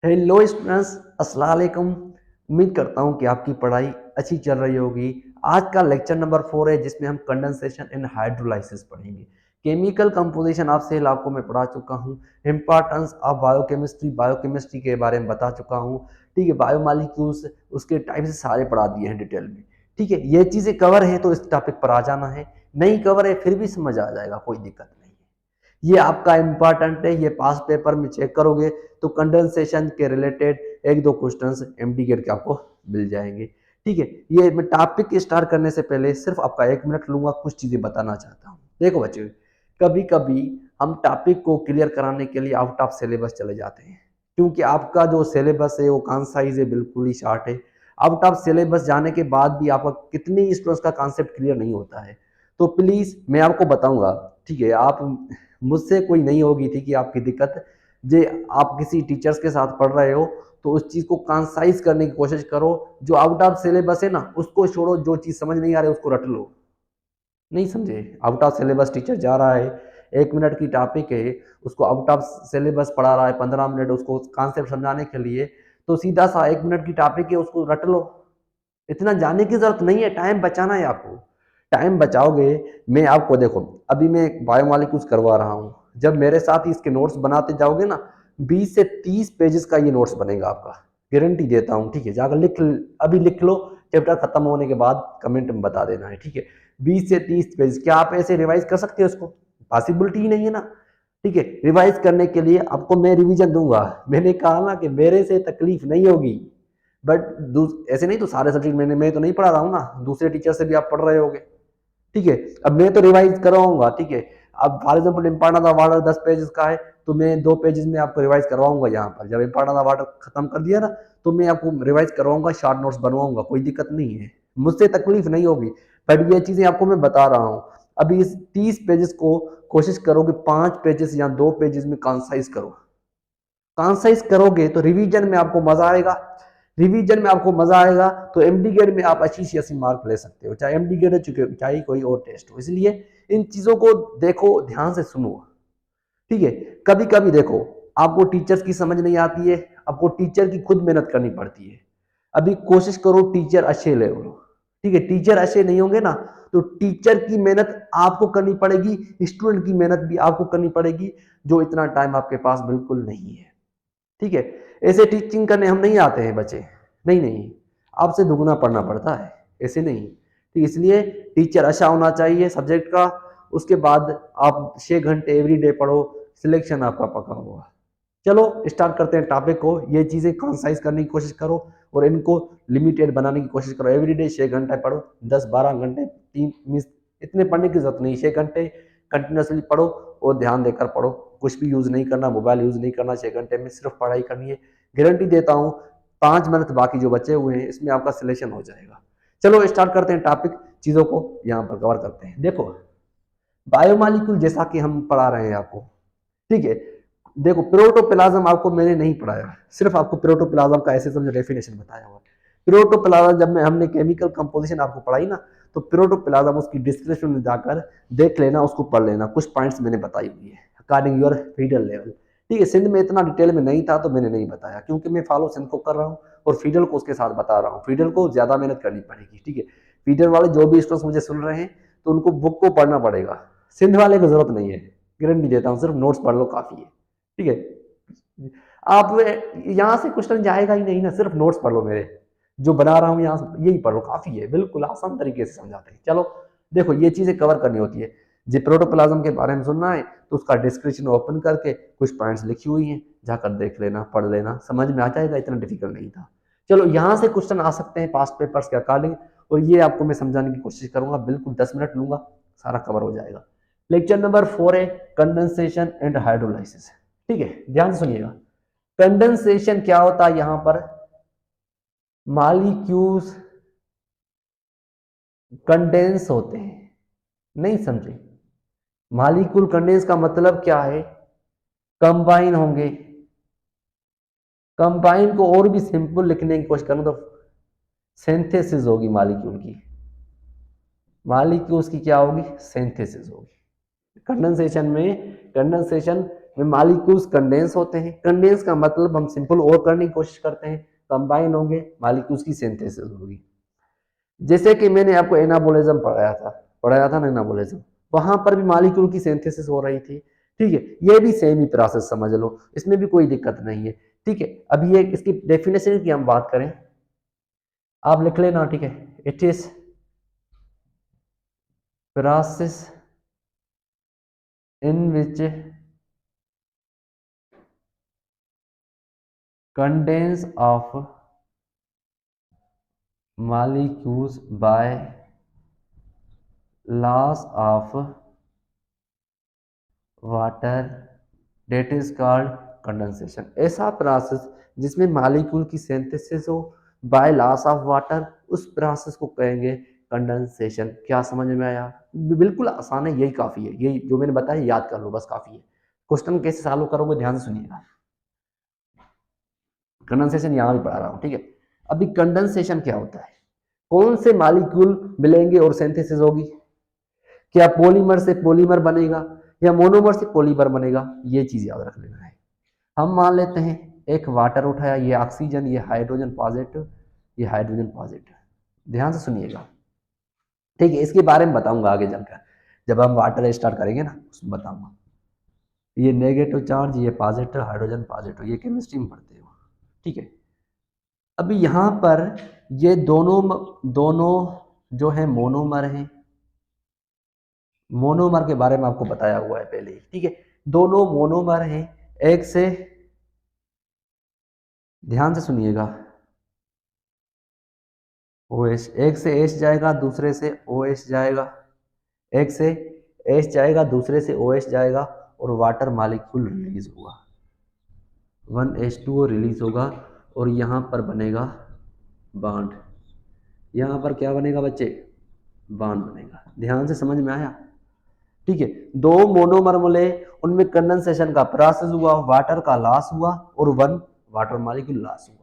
Hello students, अस्सलाम वालेकुम। उम्मीद करता हूँ कि आपकी पढ़ाई अच्छी चल रही होगी। आज का लेक्चर नंबर 4 है जिसमें हम कंडेंसेशन एंड हाइड्रोलाइसिस पढ़ेंगे। केमिकल कंपोजिशन आपसे इलाकों में पढ़ा चुका हूँ। इंपॉर्टेंस ऑफ बायोकेमिस्ट्री के बारे में बता चुका हूँ। ठीक है, बायोमॉलिक्यूल्स उसके टाइप से सारे पढ़ा दिए हैं डिटेल में। ठीक है, ये चीज़ें कवर हैं तो इस टॉपिक पर आ जाना है। नहीं कवर है फिर भी समझ आ जाएगा, कोई दिक्कत नहीं है। ये आपका इंपॉर्टेंट है, ये पास पेपर में चेक करोगे तो कंडेंसेशन के रिलेटेड एक दो क्वेश्चंस एमडी गेट के आपको मिल जाएंगे। ठीक है, ये मैं टॉपिक स्टार्ट करने से पहले सिर्फ आपका 1 मिनट लूंगा, कुछ चीजें बताना चाहता हूँ। देखो बच्चों, कभी कभी हम टॉपिक को क्लियर कराने के लिए आउट ऑफ सिलेबस चले जाते हैं, क्योंकि आपका जो सिलेबस है वो कॉन्साइज है, बिल्कुल ही शार्ट है। आउट ऑफ सिलेबस जाने के बाद भी आपका कितनी स्टूडेंट्स का कॉन्सेप्ट क्लियर नहीं होता है। तो प्लीज मैं आपको बताऊंगा, ठीक है, आप मुझसे कोई नहीं होगी थी कि आपकी दिक्कत जे आप किसी टीचर्स के साथ पढ़ रहे हो तो उस चीज को कंसाइज करने की कोशिश करो। जो आउट ऑफ सिलेबस है ना उसको छोड़ो, जो चीज समझ नहीं आ रही उसको रट लो। नहीं समझे? आउट ऑफ सिलेबस टीचर जा रहा है, 1 मिनट की टॉपिक है, उसको आउट ऑफ सिलेबस पढ़ा रहा है 15 मिनट उसको कॉन्सेप्ट समझाने के लिए, तो सीधा सा 1 मिनट की टॉपिक है उसको रट लो। इतना जाने की जरूरत नहीं है, टाइम बचाना है आपको। टाइम बचाओगे। मैं आपको देखो, अभी मैं बायोमॉलिक्यूल्स करवा रहा हूँ, जब मेरे साथ ही इसके नोट्स बनाते जाओगे ना, 20 से 30 पेजेस का ये नोट्स बनेगा आपका, गारंटी देता हूँ। ठीक है, जाकर अभी लिख लो, चैप्टर खत्म होने के बाद कमेंट में बता देना है। ठीक है, 20 से 30 पेज, क्या आप ऐसे रिवाइज कर सकते हो? उसको पॉसिबिलिटी ही नहीं है ना। ठीक है, रिवाइज करने के लिए आपको मैं रिवीजन दूंगा। मैंने कहा ना कि मेरे से तकलीफ नहीं होगी, बट ऐसे नहीं तो सारे सब्जेक्ट मैं तो नहीं पढ़ा रहा हूँ ना, दूसरे टीचर से भी आप पढ़ रहे होगे। ठीक है, अब मैं तो रिवाइज करवाऊंगा। ठीक है, अब for example important of water 10 pages का है, तो मैं 2 पेजेस में आपको रिवाइज करवाऊंगा। यहाँ पर जब इम्पॉर्टेंट ऑफ वाटर खत्म कर दिया ना, तो मैं आपको रिवाइज करवाऊंगा, शॉर्ट नोट्स बनवाऊंगा, कोई दिक्कत नहीं है, मुझसे तकलीफ नहीं होगी। बट ये चीजें आपको मैं बता रहा हूँ। अभी इस 30 पेजेस को कोशिश करो कि 5 पेजेस या 2 पेजेस में कंसाइज करो। कंसाइज करोगे तो रिवीजन में आपको मजा आएगा। रिवीजन में आपको मजा आएगा तो एमडी गेट में आप अच्छी सी 80 मार्क ले सकते हो, चाहे एमडी गेट हो चाहे कोई और टेस्ट हो। इसलिए इन चीजों को देखो, ध्यान से सुनो। ठीक है, कभी कभी देखो, आपको टीचर्स की समझ नहीं आती है, आपको टीचर की खुद मेहनत करनी पड़ती है। अभी कोशिश करो टीचर अच्छे ले लो। ठीक है, टीचर अच्छे नहीं होंगे ना, तो टीचर की मेहनत आपको करनी पड़ेगी, स्टूडेंट की मेहनत भी आपको करनी पड़ेगी, जो इतना टाइम आपके पास बिल्कुल नहीं है। ठीक है, ऐसे टीचिंग करने हम नहीं आते हैं बच्चे, नहीं नहीं, आपसे दुगना पढ़ना पड़ता है, ऐसे नहीं। ठीक, इसलिए टीचर अच्छा होना चाहिए सब्जेक्ट का। उसके बाद आप 6 घंटे एवरी डे पढ़ो, सिलेक्शन आपका पक्का होगा। चलो स्टार्ट करते हैं टॉपिक को। ये चीजें कंसाइज करने की कोशिश करो और इनको लिमिटेड बनाने की कोशिश करो। एवरी डे 6 घंटे पढ़ो, 10-12 घंटे, 3 मिस, इतने पढ़ने की जरूरत नहीं, 6 घंटे कंटिन्यूसली पढ़ो और ध्यान देकर पढ़ो। कुछ भी यूज नहीं करना, मोबाइल यूज नहीं करना, 6 घंटे में सिर्फ पढ़ाई करनी है। गारंटी देता हूँ 5 मिनट बाकी जो बचे हुए हैं इसमें आपका सिलेक्शन हो जाएगा। चलो स्टार्ट करते हैं टॉपिक, चीजों को यहाँ पर कवर करते हैं। देखो, बायोमॉलिक्यूल जैसा कि हम पढ़ा रहे हैं आपको, ठीक है। देखो, प्रोटोप्लाज्म आपको मैंने नहीं पढ़ाया, सिर्फ आपको प्रोटोप्लाज्म का ऐसे समझो डेफिनेशन बताया हुआ। प्रोटोप्लाज्म जब मैं हमने केमिकल कंपोजिशन आपको पढ़ाई ना, तो प्रोटोप्लाज्म उसकी डिस्क्रिप्शन में जाकर देख लेना, उसको पढ़ लेना, कुछ पॉइंट्स मैंने बताई हुई है अकॉर्डिंग योर फीडल लेवल। ठीक है, सिंध में इतना डिटेल में नहीं था तो मैंने नहीं बताया, क्योंकि मैं फॉलो सिंध को कर रहा हूँ और फीडल को उसके साथ बता रहा हूँ। फीडल को ज्यादा मेहनत करनी पड़ेगी। ठीक है, फीडल वाले जो भी स्टूडेंट्स मुझे सुन रहे हैं तो उनको बुक को पढ़ना पड़ेगा, सिंध वाले को जरूरत नहीं है। गारंटी देता हूँ, सिर्फ नोट्स पढ़ लो काफी है। ठीक है, आप यहाँ से क्वेश्चन जाएगा ही नहीं ना, सिर्फ नोट्स पढ़ लो मेरे जो बना रहा हूँ यहाँ से, यही पढ़ लो काफी है, बिल्कुल आसान तरीके से समझाते हैं। चलो देखो, ये चीजें कवर करनी होती है। जो प्रोटोप्लाज्म के बारे में सुनना है तो उसका डिस्क्रिप्शन ओपन करके कुछ पॉइंट्स लिखी हुई हैं, जाकर देख लेना, पढ़ लेना, समझ में आ जाएगा, इतना डिफिकल्ट नहीं था। चलो, यहाँ से क्वेश्चन आ सकते हैं पास्ट पेपर्स के अकॉर्डिंग, और ये आपको मैं समझाने की कोशिश करूंगा, बिल्कुल 10 मिनट लूंगा, सारा कवर हो जाएगा। लेक्चर नंबर 4 है कंडेंसेशन एंड हाइड्रोलाइसिस। ठीक है, ध्यान से सुनिएगा। कंडेंसेशन क्या होता है? यहां पर मॉलिक्यूल्स कंडेंस होते हैं। नहीं समझे? मॉलिक्यूल कंडेंस का मतलब क्या है? कंबाइन होंगे। कंबाइन को और भी सिंपल लिखने की कोशिश करूं तो सिंथेसिस होगी मॉलिक्यूल की। मॉलिक्यूल्स की क्या होगी? सिंथेसिस होगी। कंडेंसेशन में, कंडेंसेशन में मालिक्यूल्स कंडेंस होते हैं। कंडेंस का मतलब हम सिंपल और करने की कोशिश करते हैं, कंबाइन होंगे, मालिक्यूल्स की सिंथेसिस होगी। जैसे कि मैंने आपको एनाबोलिज्म पढ़ाया था ना एनाबोलिज्म, वहां पर भी मालिक्यूल की सिंथेसिस हो रही थी। ठीक है, ये भी सेम ही प्रोसेस समझ लो, इसमें भी कोई दिक्कत नहीं है। ठीक है, अब ये इसकी डेफिनेशन की हम बात करें, आप लिख लेना। ठीक है, it is process in which condense of molecules by loss of water, that is called condensation। ऐसा प्रोसेस जिसमें मॉलिक्यूल की सिंथेसिस हो बाय लॉस ऑफ वाटर, उस प्रोसेस को कहेंगे कंडेंसेशन। क्या समझ में आया? बिल्कुल आसान है, यही काफी है, यही जो मैंने बताया याद कर लो, बस काफी है। क्वेश्चन कैसे सॉल्व करोगे ध्यान से सुनिएगा। कंडेंसेशन यहां भी पढ़ा रहा हूं। ठीक है, अभी कंडेंसेशन क्या होता है, कौन से मॉलिक्यूल मिलेंगे और सिंथेसिस होगी? क्या पॉलीमर से पॉलीमर बनेगा या मोनोमर से पॉलीमर बनेगा? ये चीज याद रख लेना है। हम मान लेते हैं एक वाटर उठाया, ये ऑक्सीजन, ये हाइड्रोजन पॉजिटिव, ये हाइड्रोजन पॉजिटिव। ध्यान से सुनिएगा। ठीक है, इसके बारे में बताऊंगा आगे चलकर, जब हम वाटर स्टार्ट करेंगे ना उसमें बताऊंगा। ये नेगेटिव चार्ज, ये पॉजिटिव, हाइड्रोजन पॉजिटिव, ये केमिस्ट्री में पढ़ते हो। ठीक है, अभी यहां पर ये दोनों दोनों जो है मोनोमर हैं। मोनोमर के बारे में आपको बताया हुआ है पहले ही। ठीक है, दोनों मोनोमर हैं, एक से, ध्यान से सुनिएगा, OH, एक से H जाएगा, दूसरे से OH जाएगा, एक से H जाएगा, दूसरे से OH जाएगा, और वाटर मॉलिक्यूल रिलीज होगा, 1H2O रिलीज होगा, और यहां पर बनेगा बॉन्ड। यहां पर क्या बनेगा बच्चे? बॉन्ड बनेगा। ध्यान से समझ में आया? ठीक है, दो मोनोमर मिले, उनमें कंडेंसेशन का प्रोसेस हुआ, वाटर का लॉस हुआ, और वन वाटर मॉलिक्यूल लॉस हुआ।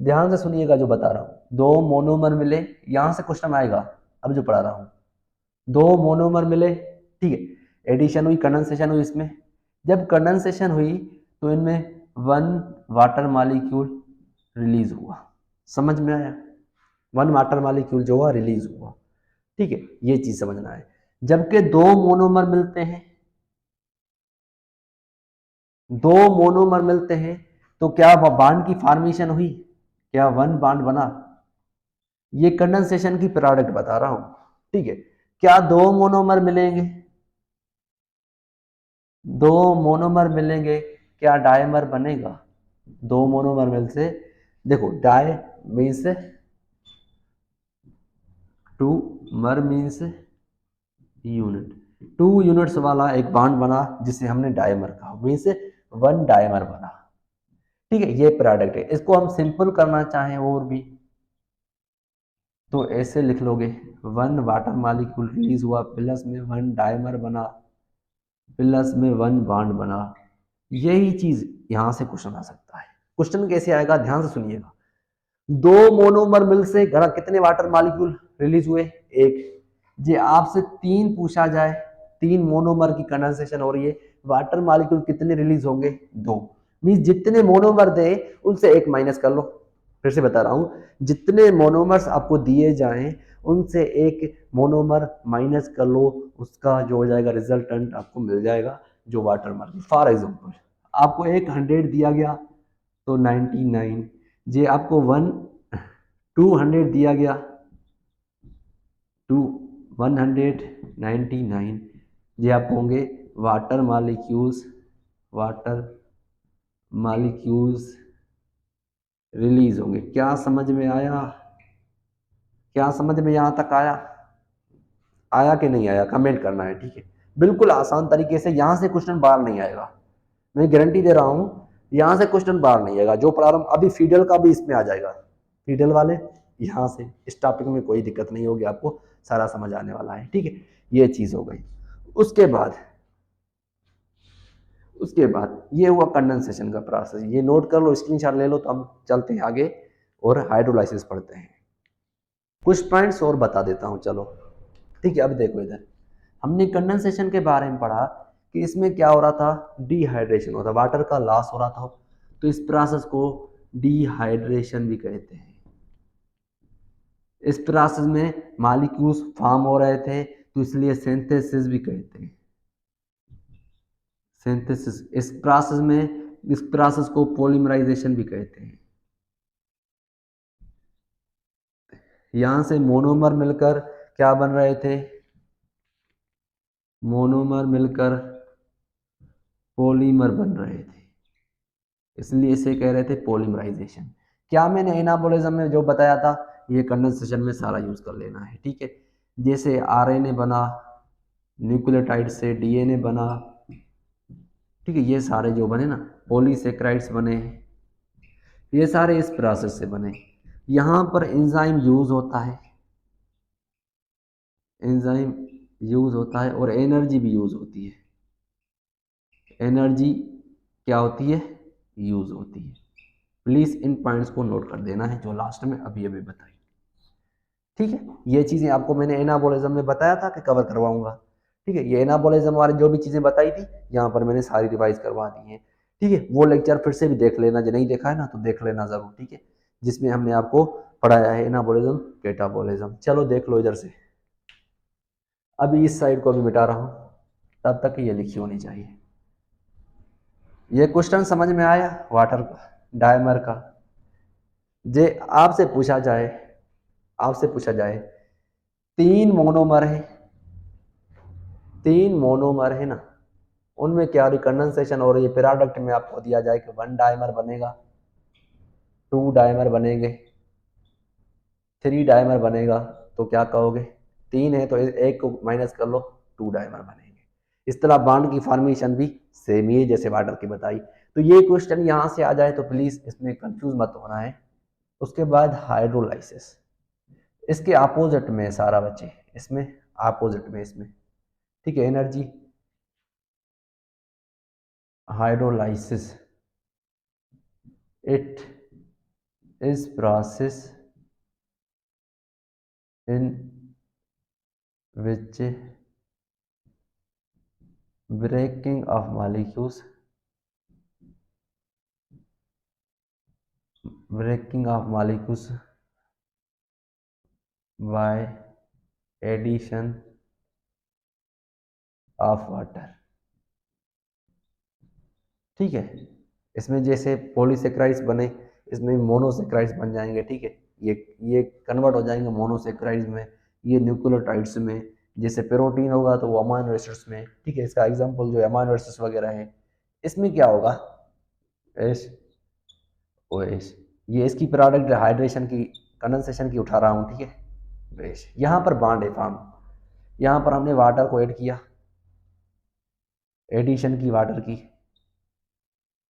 ध्यान से सुनिएगा जो बता रहा हूं, दो मोनोमर मिले, यहां से क्वेश्चन आएगा अब जो पढ़ा रहा हूं। दो मोनोमर मिले, ठीक है, एडिशन हुई, कंडेंसेशन हुई, इसमें जब कंडेंसेशन हुई तो इनमें वन वाटर मॉलिक्यूल रिलीज हुआ। समझ में आया? वन वाटर मॉलिक्यूल जो हुआ रिलीज हुआ। ठीक है, ये चीज समझना है। जबकि दो मोनोमर मिलते हैं, दो मोनोमर मिलते हैं, तो क्या बॉन्ड की फॉर्मेशन हुई? क्या वन बॉन्ड बना? ये कंडेंसेशन की प्रोडक्ट बता रहा हूं। ठीक है, क्या दो मोनोमर मिलेंगे, दो मोनोमर मिलेंगे, क्या डायमर बनेगा? दो मोनोमर मिल से, देखो डाई मीन्स टू, मर मीन्स यूनिट, टू यूनिट्स वाला एक बॉन्ड बना जिसे हमने डायमर कहा, मीन्स वन डायमर बना। ठीक है, ये प्रोडक्ट है। इसको हम सिंपल करना चाहें और भी तो ऐसे लिख लोगे, वन वाटर मॉलिक्यूल रिलीज हुआ, प्लस में वन डायमर बना, प्लस में वन बॉन्ड बना। यही चीज यहां से क्वेश्चन आ सकता है। क्वेश्चन कैसे आएगा ध्यान से सुनिएगा। दो मोनोमर मिल से घड़ा कितने वाटर मॉलिक्यूल रिलीज हुए? एक। जे आपसे तीन पूछा जाए, तीन मोनोमर की कंडेंसेशन हो रही है, वाटर मॉलिक्यूल कितने रिलीज होंगे? दो। मींस जितने मोनोमर दे उनसे एक माइनस कर लो। फिर से बता रहा हूं, जितने मोनोमर्स आपको दिए जाएं उनसे एक मोनोमर माइनस कर लो, उसका जो हो जाएगा रिजल्टेंट आपको मिल जाएगा, जो वाटर मॉलिक्यूल। फॉर एग्जांपल आपको एक 100 दिया गया तो 99, जे आपको 200 दिया गया टू 199, ये आपको होंगे water molecules, water molecules release होंगे। क्या समझ में आया? क्या समझ में यहां तक आया? आया कि नहीं आया कमेंट करना है। ठीक है, बिल्कुल आसान तरीके से, यहां से क्वेश्चन बाहर नहीं आएगा, मैं गारंटी दे रहा हूं, यहां से क्वेश्चन बाहर नहीं आएगा। जो प्रारंभ अभी फीडल का भी इसमें आ जाएगा, फीडल वाले यहां से, इस टॉपिक में कोई दिक्कत नहीं होगी, आपको सारा समझ आने वाला है। ठीक है, ये चीज हो गई। उसके बाद ये हुआ कंडेंसेशन का प्रोसेस, ये नोट कर लो, स्क्रीनशॉट ले लो। तो हम चलते हैं आगे और हाइड्रोलाइसिस पढ़ते हैं। कुछ पॉइंट्स और बता देता हूं, चलो। ठीक है, अब देखो इधर हमने कंडेंसेशन के बारे में पढ़ा कि इसमें क्या हो रहा था, डिहाइड्रेशन हो रहा था, वाटर का लॉस हो रहा था। तो इस प्रोसेस को डिहाइड्रेशन भी कहते हैं। इस प्रोसेस में मॉलिक्यूल्स फॉर्म हो रहे थे, तो इसलिए सिंथेसिस भी कहते हैं। सिंथेसिस इस प्रोसेस को पॉलीमराइजेशन भी कहते हैं। यहां से मोनोमर मिलकर क्या बन रहे थे, मोनोमर मिलकर पॉलीमर बन रहे थे, इसलिए इसे कह रहे थे पॉलीमराइजेशन। क्या मैंने एनाबोलिज्म में जो बताया था, ये कंडेंसेशन में सारा यूज कर लेना है, ठीक है। जैसे आरएनए बना, न्यूक्लियोटाइड से डीएनए बना, ठीक है, ये सारे जो बने ना, पॉलीसेक्राइड्स बने, ये सारे इस प्रोसेस से बने। यहां पर एंजाइम यूज होता है, एंजाइम यूज होता है और एनर्जी भी यूज होती है। एनर्जी क्या होती है, यूज होती है। प्लीज इन पॉइंट्स को नोट कर देना है जो लास्ट में अभी अभी बताई, ठीक है। ये चीजें आपको मैंने एनाबोलिज्म में बताया था कि कवर करवाऊंगा, ठीक है। ये एनाबोलिज्म वाली जो भी चीजें बताई थी यहाँ पर मैंने सारी रिवाइज करवा दी है, ठीक है। वो लेक्चर फिर से भी देख लेना, जो नहीं देखा है ना तो देख लेना जरूर, ठीक है, जिसमें हमने आपको पढ़ाया है एनाबोलिज्म कैटाबोलिज्म। चलो देख लो इधर से, अभी इस साइड को भी मिटा रहा हूं, तब तक ये लिखी होनी चाहिए। ये क्वेश्चन समझ में आया वाटर का, डायमर का। जे आपसे पूछा जाए 3 मोनोमर है, 3 मोनोमर है ना, उनमें क्या रिकंडेंसेशन और ये प्रोडक्ट में आपको दिया जाए कि 1 डायमर बनेगा, 2 डायमर बनेंगे, 3 डायमर बनेगा, तो क्या कहोगे, 3 है तो एक को माइनस कर लो, 2 डायमर बनेंगे। इस तरह बॉन्ड की फॉर्मेशन भी सेम ही है जैसे वाटर की बताई। तो ये क्वेश्चन यहां से आ जाए तो प्लीज इसमें कंफ्यूज मत होना है। उसके बाद हाइड्रोलाइसिस, इसके अपोजिट में सारा बच्चे, इसमें अपोजिट में इसमें, ठीक है। Energy hydrolysis, it is process in which breaking of molecules, breaking of molecules by addition of water, ठीक है। इसमें जैसे पॉलीसेक्राइड्स बने, इसमें मोनोसेक्राइड्स बन जाएंगे, ठीक है। ये कन्वर्ट हो जाएंगे मोनोसेक्राइड्स में, ये न्यूक्लियोटाइड्स में। जैसे प्रोटीन होगा तो वो अमाइनो एसिड्स में, ठीक है। इसका एग्जांपल जो अमाइनो एसिड्स वगैरह है, इसमें क्या होगा, एस ओ एस, ये इसकी प्रोडक्ट हाइड्रेशन की, कंडेंसेशन की उठा रहा हूँ, ठीक है। बेश यहाँ पर बॉन्ड है फॉर्म, यहाँ पर हमने वाटर को ऐड किया, एडिशन की वाटर की,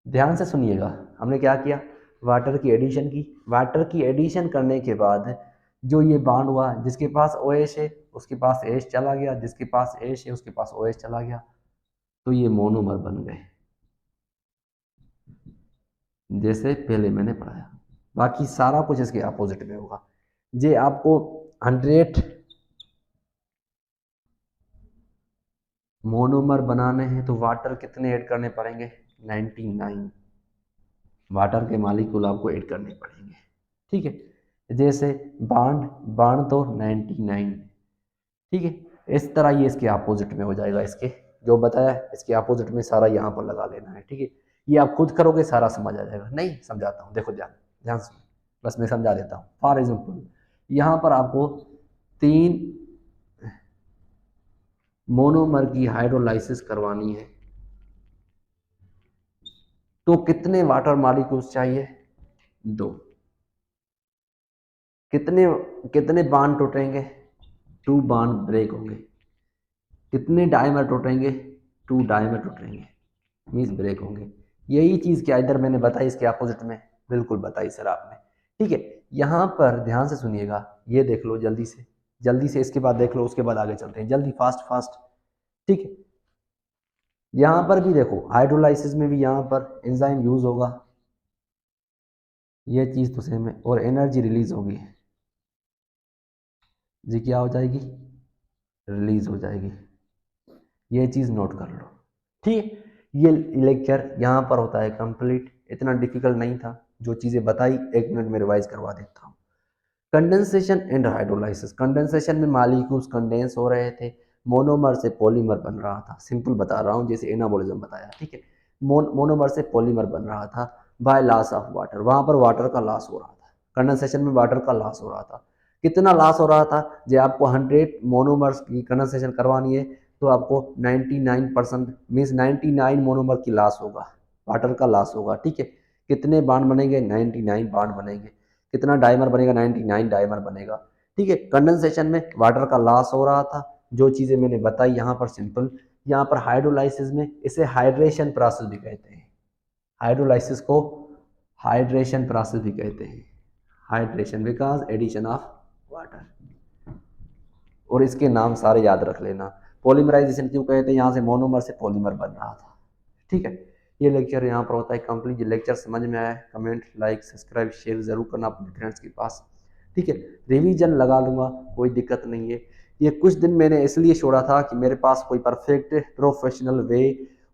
ध्यान से सुनिएगा, हमने क्या किया, वाटर की एडिशन की। वाटर की एडिशन करने के बाद जो ये बॉन्ड हुआ, जिसके पास OH है उसके पास H चला गया, जिसके पास H है उसके पास OH चला गया, तो ये मोनोमर बन गए, जैसे पहले मैंने पढ़ाया। बाकी सारा कुछ इसके अपोजिट में होगा। जे आपको 100 मोनोमर बनाने हैं तो वाटर कितने ऐड करने पड़ेंगे, 99 वाटर के मॉलिक्यूल आपको ऐड करने पड़ेंगे, ठीक है। जैसे बांड बांड तो 99, ठीक है। इस तरह ये इसके अपोजिट में हो जाएगा, इसके जो बताया इसके अपोजिट में सारा यहाँ पर लगा लेना है, ठीक है। ये आप खुद करोगे सारा समझ आ जाएगा, नहीं समझाता हूँ, देखो ध्यान ध्यान से, बस मैं समझा देता हूँ। फॉर एग्जाम्पल यहाँ पर आपको 3 मोनोमर की हाइड्रोलाइसिस करवानी है, तो कितने वाटर मॉलिक्यूल्स चाहिए, 2। कितने कितने बांड टूटेंगे, 2 बांड ब्रेक होंगे। कितने डायमर टूटेंगे, 2 डायमर टूटेंगे, मीन्स ब्रेक होंगे। यही चीज क्या इधर मैंने बताई इसके अपोजिट में, बिल्कुल बताई सर आपने, ठीक है। यहाँ पर ध्यान से सुनिएगा, ये देख लो जल्दी से, जल्दी से इसके बाद देख लो, उसके बाद आगे चलते हैं जल्दी, फास्ट फास्ट, ठीक है। यहाँ पर भी देखो, हाइड्रोलाइसिस में भी यहाँ पर एंजाइम यूज होगा, ये चीज तो सेम है, और एनर्जी रिलीज होगी जी, क्या हो जाएगी, रिलीज हो जाएगी, ये चीज नोट कर लो, ठीक है, ये लेक्चर यहाँ पर होता है कंप्लीट। इतना डिफिकल्ट नहीं था, जो चीज़ें बताई 1 मिनट में रिवाइज करवा देता हूँ। Condensation and hydrolysis. कंडेंसेशन में मॉलिक्यूल्स कंडेंस हो रहे थे, मोनोमर से पॉलीमर बन रहा था। सिंपल बता रहा हूँ, जैसे एनाबॉलिज्म बताया, ठीक है। मोनोमर से पॉलीमर बन रहा था बाय लॉस ऑफ वाटर। वहाँ पर वाटर का लॉस हो रहा था, कंडेंसेशन में वाटर का लॉस हो रहा था। कितना लॉस हो रहा था? जब आपको 100 मोनोमर्स की कंडेंसेशन करवानी है तो आपको 99% मीन्स 99 मोनोमर की लॉस होगा, वाटर का लॉस होगा, ठीक है। कितने बाड बनेंगे? 99 बाड बनेंगे। कितना डायमर बनेगा? 99 डायमर बनेगा, ठीक है। कंडेंसेशन में वाटर का लॉस हो रहा था, जो चीज़ें मैंने बताई यहाँ पर सिंपल। यहाँ पर हाइड्रोलाइसिस में इसे हाइड्रेशन प्रोसेस भी कहते हैं। हाइड्रोलाइसिस को हाइड्रेशन प्रोसेस भी कहते हैं। Hydration because addition of water, और इसके नाम सारे याद रख लेना। पॉलीमराइजेशन क्यों कहते हैं? यहाँ से मोनोमर से पॉलीमर बन रहा था, ठीक है। ये लेक्चर यहाँ पर होता है कंप्लीट। ये लेक्चर समझ में आया, कमेंट, लाइक, सब्सक्राइब, शेयर जरूर करना अपने फ्रेंड्स के पास, ठीक है। रिवीजन लगा लूँगा, कोई दिक्कत नहीं है। ये कुछ दिन मैंने इसलिए छोड़ा था कि मेरे पास कोई परफेक्ट प्रोफेशनल वे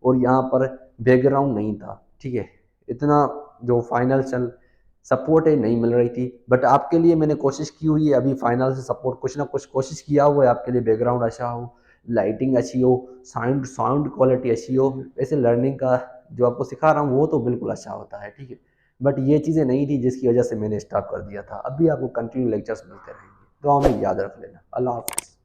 और यहाँ पर बैकग्राउंड नहीं था, ठीक है। इतना जो फाइनल चल सपोर्ट है नहीं मिल रही थी, बट आपके लिए मैंने कोशिश की हुई है। अभी फाइनल से सपोर्ट कुछ ना कुछ कोशिश किया हुआ है आपके लिए। बैकग्राउंड अच्छा हो, लाइटिंग अच्छी हो, साउंड साउंड क्वालिटी अच्छी हो, ऐसे लर्निंग का जो आपको सिखा रहा हूँ वो तो बिल्कुल अच्छा होता है, ठीक है। बट ये चीज़ें नहीं थी जिसकी वजह से मैंने स्टॉप कर दिया था। अभी आपको कंटिन्यू लेक्चर्स मिलते रहेंगे, तो हमें याद रख लेना। अल्लाह हाफिज़।